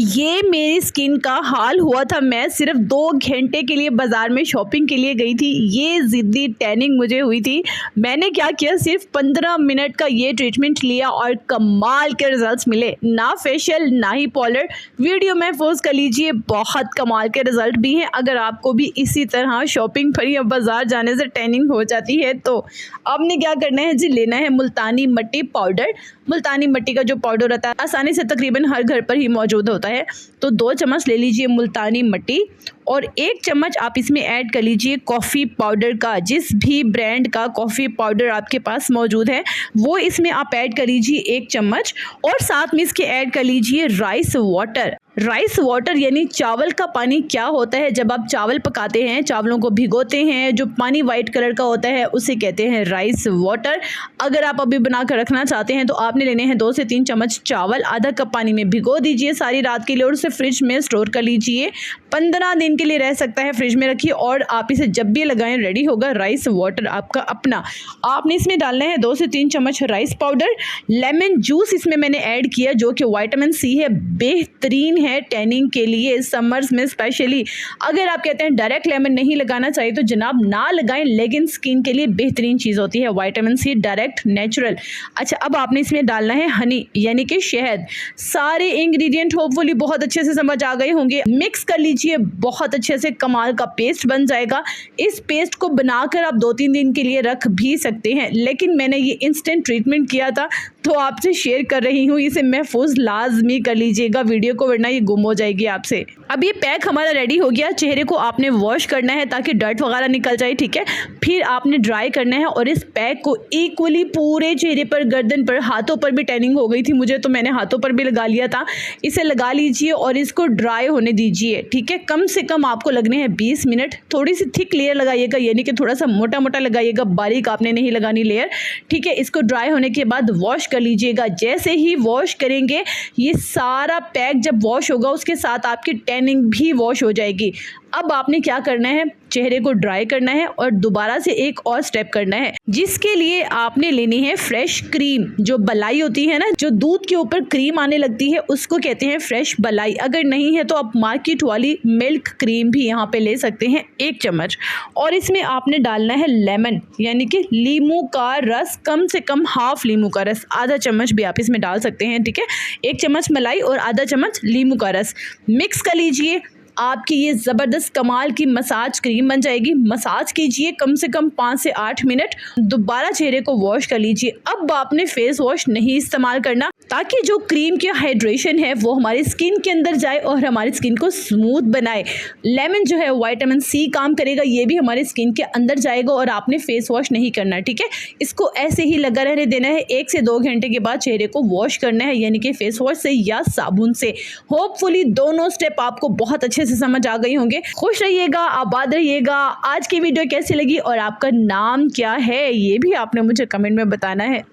ये मेरी स्किन का हाल हुआ था। मैं सिर्फ 2 घंटे के लिए बाज़ार में शॉपिंग के लिए गई थी। ये ज़िद्दी टैनिंग मुझे हुई थी। मैंने क्या किया, सिर्फ 15 मिनट का ये ट्रीटमेंट लिया और कमाल के रिजल्ट्स मिले। ना फेशियल ना ही पाउडर, वीडियो महफूज कर लीजिए, बहुत कमाल के रिजल्ट भी हैं। अगर आपको भी इसी तरह शॉपिंग पर या बाज़ार जाने से टैनिंग हो जाती है तो आपने क्या करना है जी, लेना है मुल्तानी मट्टी पाउडर। मुल्तानी मट्टी का जो पाउडर रहता है आसानी से तकरीबन हर घर पर ही मौजूद होता है। तो 2 चम्मच ले लीजिए मुल्तानी मट्टी और 1 चम्मच आप इसमें ऐड कर लीजिए कॉफ़ी पाउडर का। जिस भी ब्रांड का कॉफ़ी पाउडर आपके पास मौजूद है वो इसमें आप ऐड कर लीजिए 1 चम्मच। और साथ में इसके ऐड कर लीजिए राइस वाटर। राइस वाटर यानी चावल का पानी। क्या होता है, जब आप चावल पकाते हैं, चावलों को भिगोते हैं, जो पानी वाइट कलर का होता है उसे कहते हैं राइस वाटर। अगर आप अभी बना कर रखना चाहते हैं तो आपने लेने हैं 2 से 3 चम्मच चावल, आधा कप पानी में भिगो दीजिए सारी रात के लिए और उसे फ्रिज में स्टोर कर लीजिए। 15 दिन के लिए रह सकता है, फ्रिज में रखिए और आप इसे जब भी लगाएं रेडी होगा राइस वाटर आपका अपना। आपने इसमें डालना है 2 से 3 चम्मच राइस पाउडर। लेमन जूस इसमें मैंने ऐड किया जो कि विटामिन सी है, बेहतरीन है टैनिंग के लिए समर्स में स्पेशली। अगर आप कहते हैं डायरेक्ट लेमन नहीं लगाना चाहिए तो जनाब ना लगाएं, लेकिन स्किन के लिए बेहतरीन चीज़ होती है विटामिन सी, डायरेक्ट नेचुरल। अच्छा, अब आपने इसमें डालना है हनी यानी कि शहद। सारे इंग्रेडिएंट होपफुली बहुत अच्छे से समझ आ गए होंगे। मिक्स कर लीजिए, बहुत अच्छे से कमाल का पेस्ट बन जाएगा। इस पेस्ट को बनाकर आप 2-3 दिन के लिए रख भी सकते हैं, लेकिन मैंने ये इंस्टेंट ट्रीटमेंट किया था तो आपसे शेयर कर रही हूँ। इसे महफूज लाजमी कर लीजिएगा वीडियो को, वरना ये गुम हो जाएगी आपसे। अब ये पैक हमारा रेडी हो गया। चेहरे को आपने वॉश करना है ताकि डर्ट वगैरह निकल जाए, ठीक है। फिर आपने ड्राई करना है और इस पैक को इक्वली पूरे चेहरे पर, गर्दन पर, हाथों पर भी टैनिंग हो गई थी मुझे तो मैंने हाथों पर भी लगा लिया था। इसे लगा लीजिए और इसको ड्राई होने दीजिए, ठीक है। कम से कम आपको लगने हैं 20 मिनट। थोड़ी सी थिक लेयर लगाइएगा, यानी कि थोड़ा सा मोटा मोटा लगाइएगा, बारीक आपने नहीं लगानी लेयर, ठीक है। इसको ड्राई होने के बाद वॉश कर लीजिएगा। जैसे ही वॉश करेंगे ये सारा पैक जब वॉश होगा उसके साथ आपकी टैनिंग भी वॉश हो जाएगी। अब आपने क्या करना है, चेहरे को ड्राई करना है और दोबारा से एक और स्टेप करना है, जिसके लिए आपने लेनी है फ्रेश क्रीम। जो बलाई होती है ना, जो दूध के ऊपर क्रीम आने लगती है उसको कहते हैं फ्रेश बलाई। अगर नहीं है तो आप मार्केट वाली मिल्क क्रीम भी यहाँ पे ले सकते हैं 1 चम्मच। और इसमें आपने डालना है लेमन यानी कि लीमू का रस, कम से कम हाफ लीमू का रस, आधा चम्मच भी आप इसमें डाल सकते हैं, ठीक है। 1 चम्मच मलाई और आधा चम्मच लीमू का रस मिक्स कर लीजिए। आपकी ये ज़बरदस्त कमाल की मसाज क्रीम बन जाएगी। मसाज कीजिए कम से कम 5 से 8 मिनट, दोबारा चेहरे को वॉश कर लीजिए। अब आपने फेस वॉश नहीं इस्तेमाल करना, ताकि जो क्रीम की हाइड्रेशन है वो हमारी स्किन के अंदर जाए और हमारी स्किन को स्मूथ बनाए। लेमन जो है विटामिन सी काम करेगा, ये भी हमारी स्किन के अंदर जाएगा और आपने फेस वॉश नहीं करना, ठीक है। इसको ऐसे ही लगा रहने देना है। 1 से 2 घंटे के बाद चेहरे को वॉश करना है, यानी कि फेस वॉश से या साबुन से। होपफुली दोनों स्टेप आपको बहुत अच्छे से समझ आ गई होंगे। खुश रहिएगा, आबाद रहिएगा। आज की वीडियो कैसी लगी और आपका नाम क्या है ये भी आपने मुझे कमेंट में बताना है।